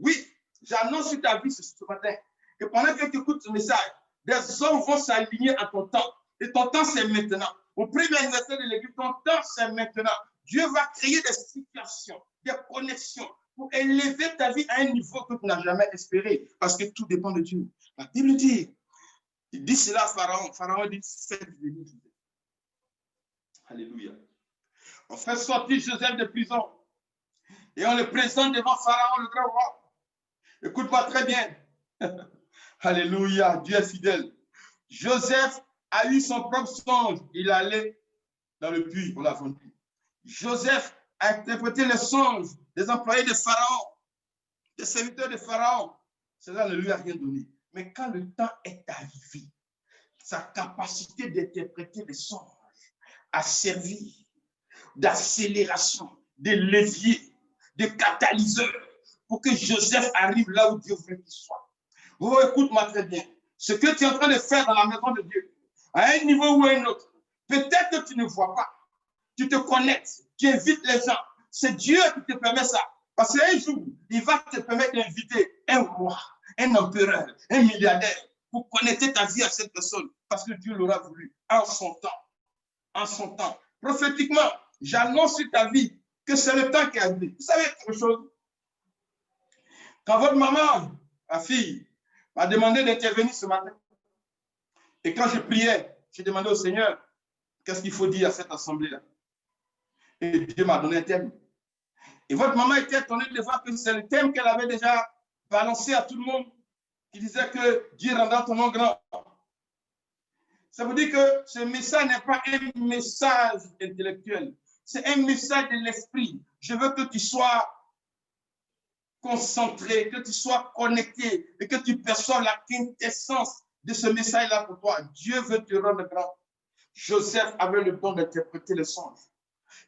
Oui, j'annonce sur ta vie ce matin que pendant que tu écoutes ce message, des hommes vont s'aligner à ton temps. Et ton temps, c'est maintenant. Au premier anniversaire de l'église, ton temps, c'est maintenant. Dieu va créer des situations, des connexions pour élever ta vie à un niveau que tu n'as jamais espéré. Parce que tout dépend de Dieu. La Bible dit, il dit cela à Pharaon. Pharaon dit, faites venir Joseph. Alléluia. On fait sortir Joseph de prison et on le présente devant Pharaon, le grand roi. Écoute-moi très bien. Alléluia, Dieu est fidèle. Joseph a eu son propre songe. Il allait dans le puits pour la fontaine. Joseph a interprété le songe des employés de Pharaon, des serviteurs de Pharaon. Cela ne lui a rien donné. Mais quand le temps est arrivé, sa capacité d'interpréter les songes a servi d'accélération, de levier, de catalyseur pour que Joseph arrive là où Dieu veut qu'il soit. Oh, écoute-moi très bien. Ce que tu es en train de faire dans la maison de Dieu, à un niveau ou à un autre, peut-être que tu ne vois pas. Tu te connectes, tu invites les gens. C'est Dieu qui te permet ça. Parce qu'un jour, il va te permettre d'inviter un roi, un empereur, un milliardaire pour connecter ta vie à cette personne. Parce que Dieu l'aura voulu en son temps. En son temps. Prophétiquement, j'annonce sur ta vie que c'est le temps qui a arrivé. Vous savez quelque chose? Quand votre maman, ma fille, m'a demandé d'intervenir ce matin, et quand je priais, j'ai demandé au Seigneur, qu'est-ce qu'il faut dire à cette assemblée-là? Et Dieu m'a donné un thème. Et votre maman était étonnée de voir que c'est le thème qu'elle avait déjà balancé à tout le monde, qui disait que Dieu rendra ton nom grand. Ça veut dire que ce message n'est pas un message intellectuel, c'est un message de l'esprit. Je veux que tu sois concentré, que tu sois connecté et que tu perçoives la quintessence de ce message-là pour toi. Dieu veut te rendre grand. Joseph avait le don d'interpréter les songes.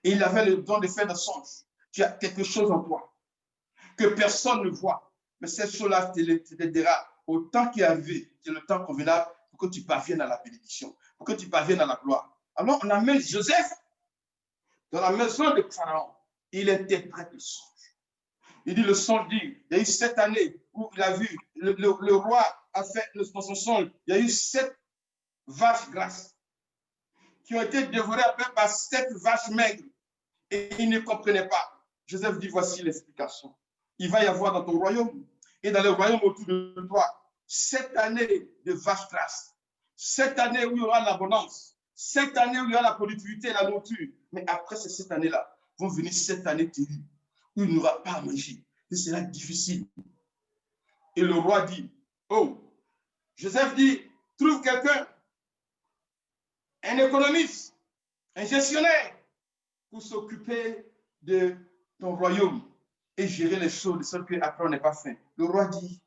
Et il avait le don de faire des songes. Tu as quelque chose en toi que personne ne voit. Mais cette chose-là t'aidera au temps qui est arrivé, qui est le temps convenable, pour que tu parviennes à la bénédiction, pour que tu parviennes à la gloire. Alors, on amène Joseph dans la maison de Pharaon. Il interprète le songe. Il dit, le songe dit, il y a eu 7 années où il a vu, le roi a fait dans son songe, il y a eu 7 vaches grasses qui ont été dévorées après par 7 vaches maigres. Et il ne comprenait pas. Joseph dit, voici l'explication. Il va y avoir dans ton royaume et dans le royaume autour de toi 7 années de vaches grasses, 7 années où il y aura l'abondance, 7 années où il y aura la productivité et la nourriture. Mais après ces 7 années-là, vont venir 7 années terribles où il n'y aura pas à manger. ce sera difficile. Et le roi dit, oh, Joseph dit, trouve quelqu'un, un économiste, un gestionnaire, pour s'occuper de ton royaume et gérer les choses de sorte qu'après on n'est pas faim. Le roi dit,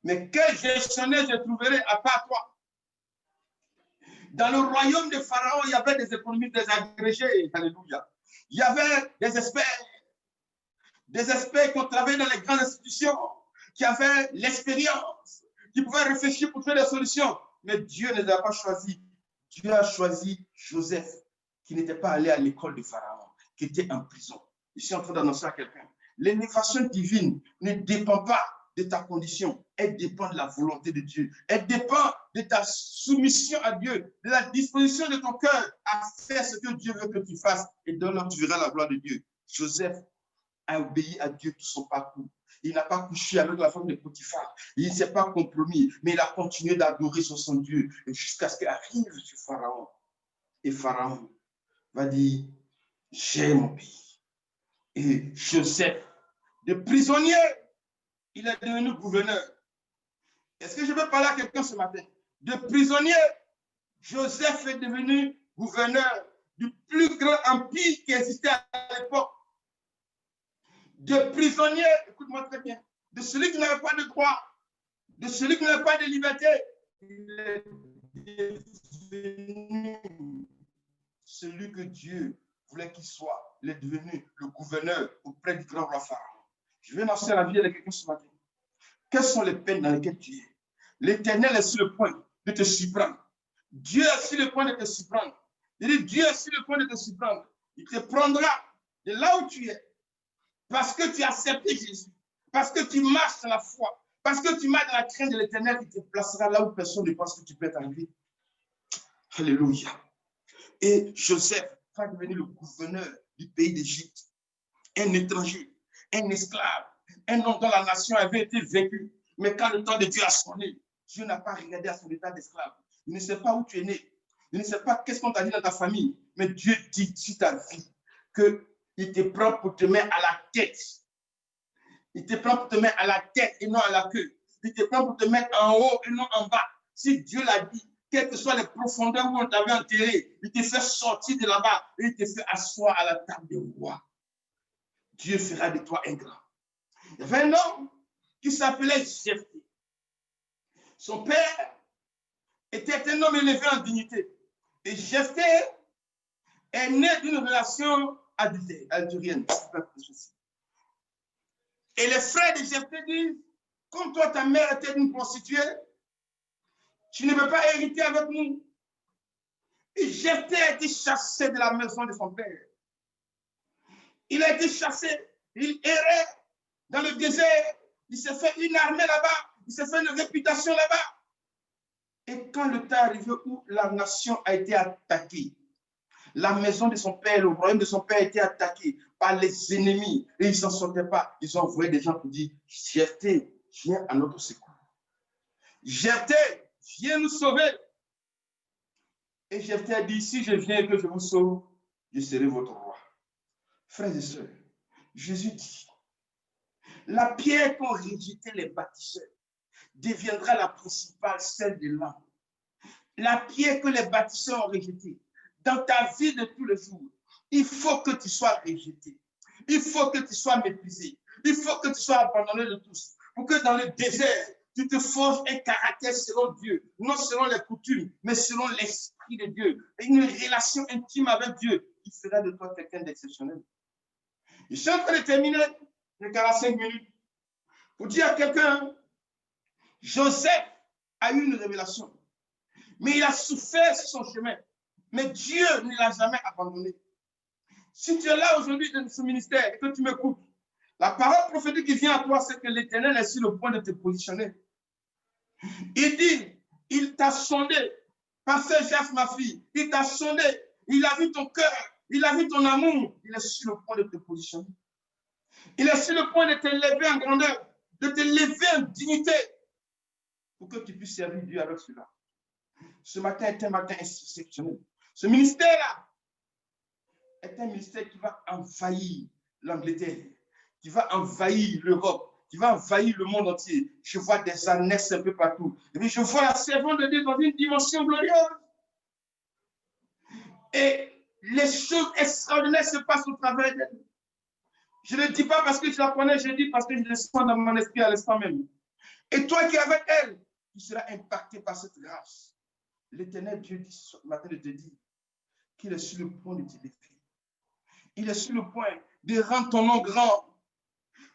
mais quel gestionnaire je trouverai à part toi? Dans le royaume de Pharaon, il y avait des économistes, des agrégés, alléluia. Il y avait des experts qui ont travaillé dans les grandes institutions, qui avaient l'expérience, qui pouvaient réfléchir pour trouver des solutions. Mais Dieu ne les a pas choisis. Dieu a choisi Joseph, qui n'était pas allé à l'école de Pharaon, qui était en prison. Je suis en train d'annoncer à quelqu'un. L'élévation divine ne dépend pas de ta condition, elle dépend de la volonté de Dieu. Elle dépend de ta soumission à Dieu, de la disposition de ton cœur à faire ce que Dieu veut que tu fasses. Et de là, tu verras la gloire de Dieu. Joseph a obéi à Dieu tout son parcours. Il n'a pas couché avec la femme de Potiphar. Il ne s'est pas compromis, mais il a continué d'adorer son Dieu jusqu'à ce qu'il arrive sur Pharaon. Et Pharaon va dire, j'ai mon pays. Et Joseph, de prisonnier, il est devenu gouverneur. Est-ce que je veux parler à quelqu'un ce matin? De prisonnier, Joseph est devenu gouverneur du plus grand empire qui existait à l'époque. De prisonnier, écoute-moi très bien, de celui qui n'avait pas de droit, de celui qui n'avait pas de liberté, il est devenu celui que Dieu voulait qu'il soit. Il est devenu le gouverneur auprès du grand roi Pharaon. Je vais lancer la vie de quelqu'un ce matin. Quelles sont les peines dans lesquelles tu es? L'Éternel est sur le point de te surprendre. Dieu est sur le point de te surprendre. Il dit, Dieu est sur le point de te surprendre. Il te prendra de là où tu es. Parce que tu as accepté Jésus. Parce que tu marches dans la foi. Parce que tu marches dans la crainte de l'Éternel, il te placera là où personne ne pense que tu peux être arrivé. Alléluia. Et Joseph va devenir le gouverneur du pays d'Égypte. Un étranger, un esclave, un homme dont la nation avait été vécue. Mais quand le temps de Dieu a sonné, Dieu n'a pas regardé à son état d'esclave. Il ne sait pas où tu es né. Il ne sait pas qu'est-ce qu'on t'a dit dans ta famille. Mais Dieu dit sur ta vie qu'il te prend pour te mettre à la tête. Il te prend pour te mettre à la tête et non à la queue. Il te prend pour te mettre en haut et non en bas. Si Dieu l'a dit, quelles que soient les profondeurs où on t'avait enterré, il te fait sortir de là-bas et il te fait asseoir à la table des rois. Dieu fera de toi un grand. Il y avait un homme qui s'appelait Jephthé. Son père était un homme élevé en dignité. Et Jephthé est né d'une relation algérienne. Et les frères de Jephthé disent, comme toi, ta mère était une prostituée, tu ne peux pas hériter avec nous. Et Jephthé a été chassé de la maison de son père. Il a été chassé, il errait dans le désert, il s'est fait une armée là-bas, il s'est fait une réputation là-bas. Et quand le temps est arrivé où la nation a été attaquée, la maison de son père, le royaume de son père a été attaqué par les ennemis et ils ne s'en sortaient pas. Ils ont envoyé des gens pour dire, Jephthé, viens à notre secours. Jephthé, viens nous sauver. Et Jephthé a dit, si je viens et que je vous sauve, je serai votre roi. Frères et sœurs, Jésus dit, la pierre qu'ont rejetée les bâtisseurs deviendra la principale, celle de l'âme. La pierre que les bâtisseurs ont rejetée, dans ta vie de tous les jours, il faut que tu sois rejeté. Il faut que tu sois méprisé. Il faut que tu sois abandonné de tous. Pour que dans le désert, tu te forges un caractère selon Dieu. Non selon les coutumes, mais selon l'esprit de Dieu. Et une relation intime avec Dieu qui fera de toi quelqu'un d'exceptionnel. Je suis en train de terminer les 45 minutes pour dire à quelqu'un, Joseph a eu une révélation. Mais il a souffert sur son chemin. Mais Dieu ne l'a jamais abandonné. Si tu es là aujourd'hui dans ce ministère et que tu m'écoutes, la parole prophétique qui vient à toi, c'est que l'Éternel est sur le point de te positionner. Il dit, il t'a sondé, Pasteur Jacques, ma fille, il t'a sondé, il a vu ton cœur, il a vu ton amour, il est sur le point de te positionner. Il est sur le point de te lever en grandeur, de te lever en dignité, pour que tu puisses servir Dieu avec cela. Ce matin est un matin exceptionnel. Ce ministère-là est un ministère qui va envahir l'Angleterre, qui va envahir l'Europe, qui va envahir le monde entier. Je vois des annexes un peu partout. Et puis je vois la servante de Dieu dans une dimension glorieuse. Et les choses extraordinaires se passent au travers d'elle. Je ne le dis pas parce que tu la connais, je le dis parce que je le sens dans mon esprit à l'instant même. Et toi qui es avec elle, tu seras impacté par cette grâce. L'Éternel Dieu dit ce matin de te dire qu'il est sur le point de te défier. Il est sur le point de rendre ton nom grand.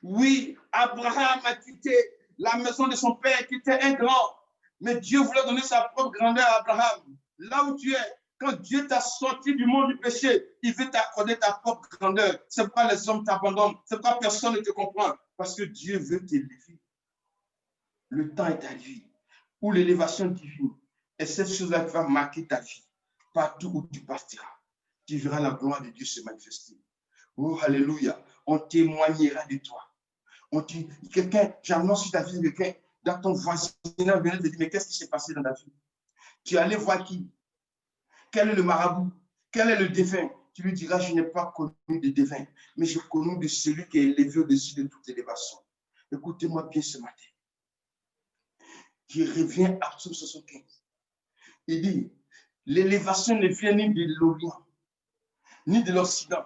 Oui, Abraham a quitté la maison de son père qui était un grand. Mais Dieu voulait donner sa propre grandeur à Abraham. Là où tu es, quand Dieu t'a sorti du monde du péché, il veut t'accorder ta propre grandeur. C'est pourquoi les hommes t'abandonnent. C'est pourquoi personne ne te comprend. Parce que Dieu veut t'élever. Le temps est arrivé où l'élévation divine est cette chose-là qui va marquer ta vie. Partout où tu partiras, tu verras la gloire de Dieu se manifester. Oh, alléluia. On témoignera de toi. Quelqu'un, j'annonce sur ta vie de quelqu'un, dans ton voisinage, vient te dire, mais qu'est-ce qui s'est passé dans ta vie? Tu es allé voir qui? Quel est le marabout? Quel est le défunt? Tu lui diras, je n'ai pas connu de défunt, mais j'ai connu de celui qui est élevé au-dessus de toute élévation. Écoutez-moi bien ce matin. Je reviens à Psaume 75. Il dit, l'élévation ne vient ni de l'Orient, ni de l'Occident,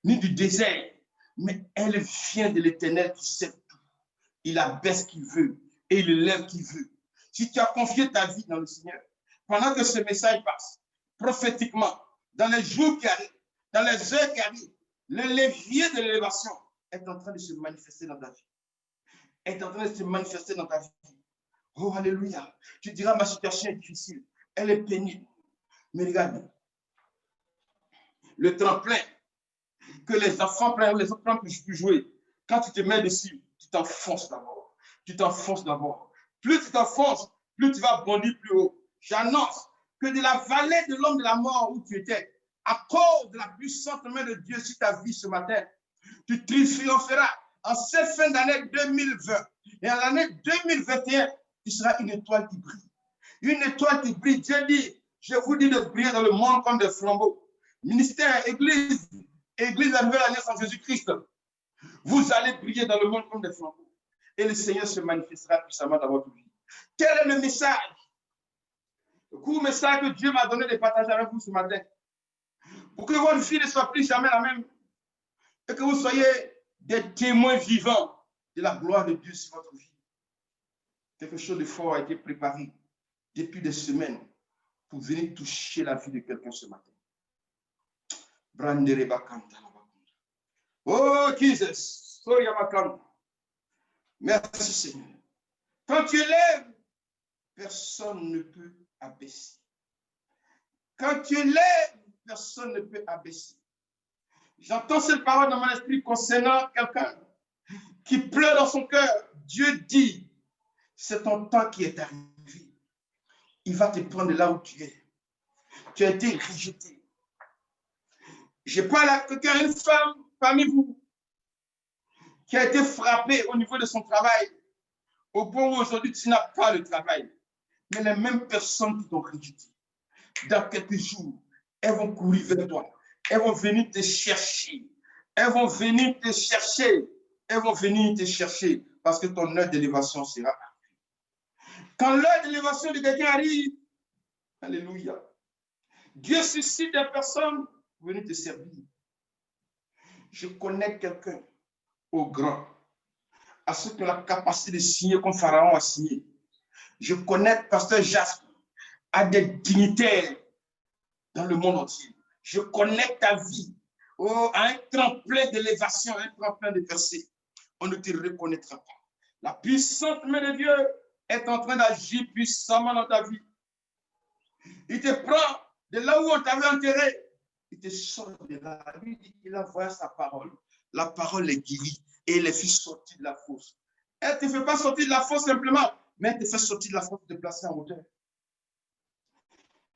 ni du désert, mais elle vient de l'Éternel qui sait tout. Il abaisse qui veut et il élève qui veut. Si tu as confié ta vie dans le Seigneur, pendant que ce message passe, prophétiquement, dans les jours qui arrivent, dans les heures qui arrivent, le levier de l'élévation est en train de se manifester dans ta vie. Est en train de se manifester dans ta vie. Oh, alléluia. Tu diras, ma situation est difficile. Elle est pénible. Mais regarde, le tremplin que les enfants prennent, les autres prennent pour jouer, quand tu te mets dessus, tu t'enfonces d'abord. Tu t'enfonces d'abord. Plus tu t'enfonces, plus tu vas bondir plus haut. J'annonce que de la vallée de l'homme de la mort où tu étais, à cause de la puissante main de Dieu sur ta vie ce matin, tu triompheras en cette fin d'année 2020. Et en l'année 2021, tu seras une étoile qui brille. Une étoile qui brille. Dieu dit, je vous dis de briller dans le monde comme des flambeaux. Ministère, Église de la Nouvelle Alliance en Jésus-Christ. Vous allez briller dans le monde comme des flambeaux. Et le Seigneur se manifestera puissamment dans votre vie. Quel est le message? Le court message que Dieu m'a donné de partager avec vous ce matin. Pour que votre vie ne soit plus jamais la même. Et que vous soyez des témoins vivants de la gloire de Dieu sur votre vie. Quelque chose de fort a été préparé depuis des semaines pour venir toucher la vie de quelqu'un ce matin. Oh, Jesus. Merci, Seigneur. Quand tu élèves, personne ne peut abaisser. Quand tu élèves, personne ne peut abaisser. J'entends cette parole dans mon esprit concernant quelqu'un qui pleure dans son cœur. Dieu dit, c'est ton temps qui est arrivé. Il va te prendre là où tu es. Tu as été rejeté. Je parle à quelqu'un, une femme parmi vous, qui a été frappée au niveau de son travail, au point où aujourd'hui tu n'as pas le travail. Mais les mêmes personnes qui t'ont rejeté, dans quelques jours, elles vont courir vers toi. Elles vont venir te chercher. Elles vont venir te chercher. Elles vont venir te chercher parce que ton heure d'élévation sera arrivée. Quand l'heure d'élévation de quelqu'un arrive, alléluia, Dieu suscite des personnes pour venir te servir. Je connais quelqu'un au grand, à ceux qui ont la capacité de signer comme Pharaon a signé. Je connais pasteur Jasper à des dignitaires dans le monde entier. Je connais ta vie à un tremplin d'élévation, un tremplin de percée. On ne te reconnaîtra pas. La puissante main de Dieu est en train d'agir puissamment dans ta vie. Il te prend de là où on t'avait enterré. Il te sort de là. Il envoie sa parole. La parole est guérie et elle est fait sortir de la fosse. Elle ne te fait pas sortir de la fosse simplement, mais elle te fait sortir de la fosse et te placer en hauteur.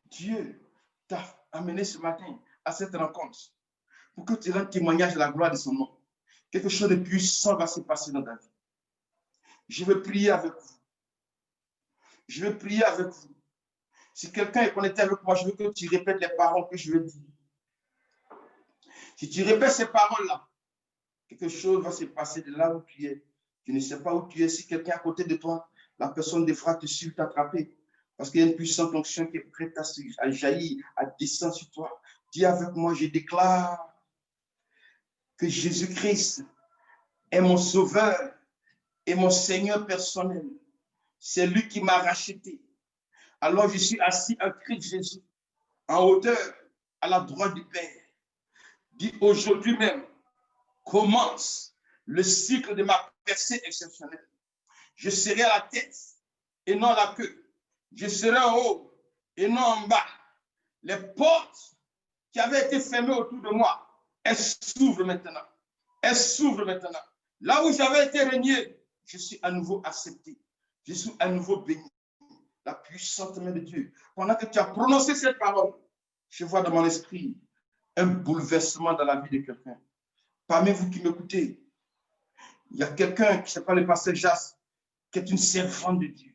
Dieu t'a amené ce matin à cette rencontre pour que tu rendes témoignage de la gloire de son nom. Quelque chose de puissant va se passer dans ta vie. Je vais prier avec vous. Je vais prier avec vous. Si quelqu'un est connecté avec moi, je veux que tu répètes les paroles que je vais dire. Si tu répètes ces paroles-là, Quelque chose va se passer de là où tu es. Tu ne sais pas où tu es. Si quelqu'un est à côté de toi, la personne devra te suivre, t'attraper. Parce qu'il y a une puissante onction qui est prête à jaillir, à descendre sur toi. Dis avec moi, je déclare que Jésus-Christ est mon sauveur et mon Seigneur personnel. C'est lui qui m'a racheté. Alors je suis assis à Christ Jésus, en hauteur, à la droite du Père. Dis aujourd'hui même, commence le cycle de ma percée exceptionnelle. Je serai à la tête et non à la queue. Je serai en haut et non en bas. Les portes qui avaient été fermées autour de moi, elles s'ouvrent maintenant. Elles s'ouvrent maintenant. Là où j'avais été régné, je suis à nouveau accepté. Je suis à nouveau béni. La puissante main de Dieu. Pendant que tu as prononcé cette parole, je vois dans mon esprit un bouleversement dans la vie de quelqu'un. Parmi vous qui m'écoutez, il y a quelqu'un qui s'appelle le pasteur Jas, qui est une servante de Dieu.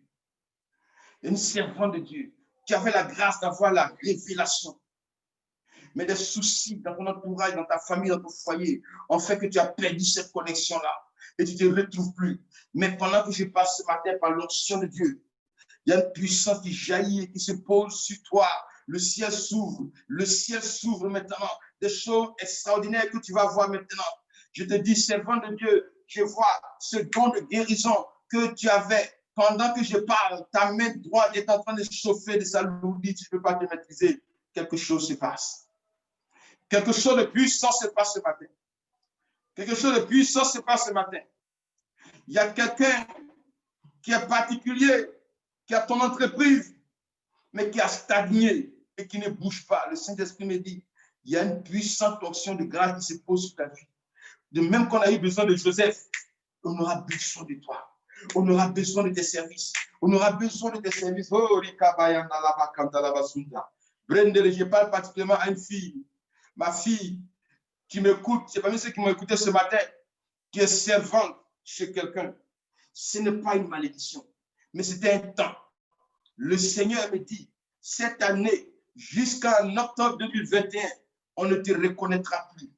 Une servante de Dieu qui avait la grâce d'avoir la révélation. Mais des soucis dans ton entourage, dans ta famille, dans ton foyer, ont fait que tu as perdu cette connexion-là et tu ne te retrouves plus. Mais pendant que je passe ce matin par l'onction de Dieu, il y a une puissance qui jaillit et qui se pose sur toi. Le ciel s'ouvre maintenant. Des choses extraordinaires que tu vas voir maintenant. Je te dis, servant de Dieu, je vois ce don de guérison que tu avais. Pendant que je parle, ta main droite est en train de chauffer de sa lourdeur, tu ne peux pas te maîtriser. Quelque chose se passe. Quelque chose de puissant se passe ce matin. Quelque chose de puissant se passe ce matin. Il y a quelqu'un qui est particulier, qui a ton entreprise, mais qui a stagné et qui ne bouge pas. Le Saint-Esprit me dit, il y a une puissante onction de grâce qui se pose sur ta vie. De même qu'on a eu besoin de Joseph, on aura besoin de toi. On aura besoin de tes services. On aura besoin de tes services. Oh, Brendel, je parle particulièrement à une fille. Ma fille qui m'écoute, c'est parmi ceux qui m'ont écouté ce matin, qui est servante chez quelqu'un. Ce n'est pas une malédiction, mais c'était un temps. Le Seigneur me dit, cette année, jusqu'en octobre 2021, on ne te reconnaîtra plus.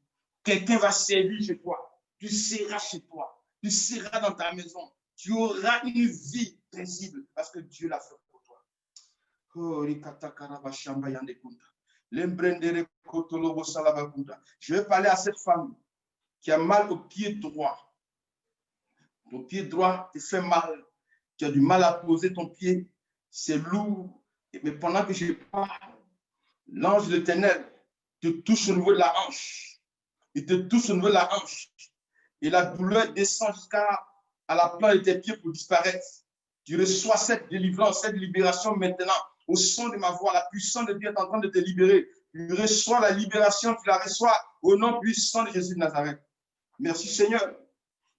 Quelqu'un va servir chez toi. Tu seras chez toi. Tu seras dans ta maison. Tu auras une vie paisible parce que Dieu l'a fait pour toi. Je vais parler à cette femme qui a mal au pied droit. Ton pied droit te fait mal. Tu as du mal à poser ton pied. C'est lourd. Mais pendant que je parle, l'ange de l'Éternel te touche au niveau de la hanche. Il te touche au niveau de la hanche. Et la douleur descend jusqu'à la plante de tes pieds pour disparaître. Tu reçois cette délivrance, cette libération maintenant. Au son de ma voix, la puissance de Dieu est en train de te libérer. Tu reçois la libération, tu la reçois au nom puissant de Jésus de Nazareth. Merci Seigneur.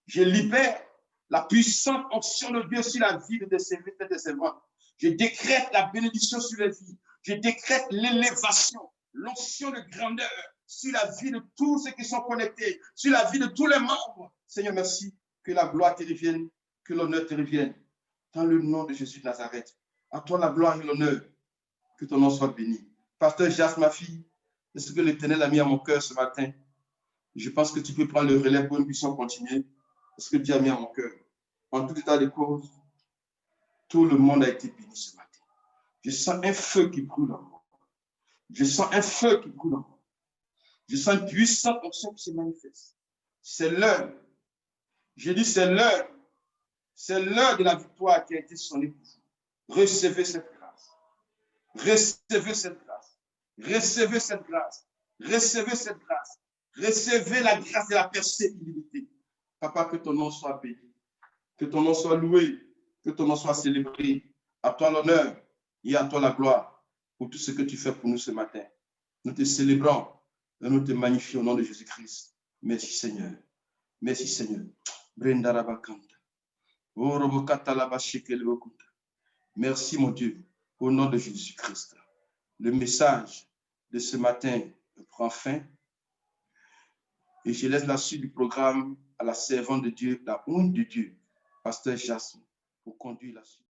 Je libère la puissante onction de Dieu sur la vie de tes serviteurs et tes servants. Je décrète la bénédiction sur les vies. Je décrète l'élévation, l'onction de grandeur sur la vie de tous ceux qui sont connectés, sur la vie de tous les membres. Seigneur, merci que la gloire te revienne, que l'honneur te revienne. Dans le nom de Jésus de Nazareth, à toi la gloire et l'honneur, que ton nom soit béni. Pasteur Jas, ma fille, c'est ce que l'Éternel a mis à mon cœur ce matin. Je pense que tu peux prendre le relais pour que nous puissions continuer. C'est ce que Dieu a mis à mon cœur. En tout état de cause, tout le monde a été béni ce matin. Je sens un feu qui brûle en moi. Je sens un feu qui brûle en moi. Je sens une puissante onction qui se manifeste. C'est l'heure. J'ai dit c'est l'heure. C'est l'heure de la victoire qui a été sonnée pour vous. Recevez cette grâce. Recevez cette grâce. Recevez cette grâce. Recevez cette grâce. Recevez la grâce de la percée illimitée. Papa, que ton nom soit béni. Que ton nom soit loué. Que ton nom soit célébré. À toi l'honneur et à toi la gloire pour tout ce que tu fais pour nous ce matin. Nous te célébrons et nous te magnifions au nom de Jésus-Christ. Merci Seigneur. Merci Seigneur. Merci mon Dieu, au nom de Jésus-Christ. Le message de ce matin prend fin et je laisse la suite du programme à la servante de Dieu, la honte de Dieu, Pasteur Jasmin, pour conduire la suite.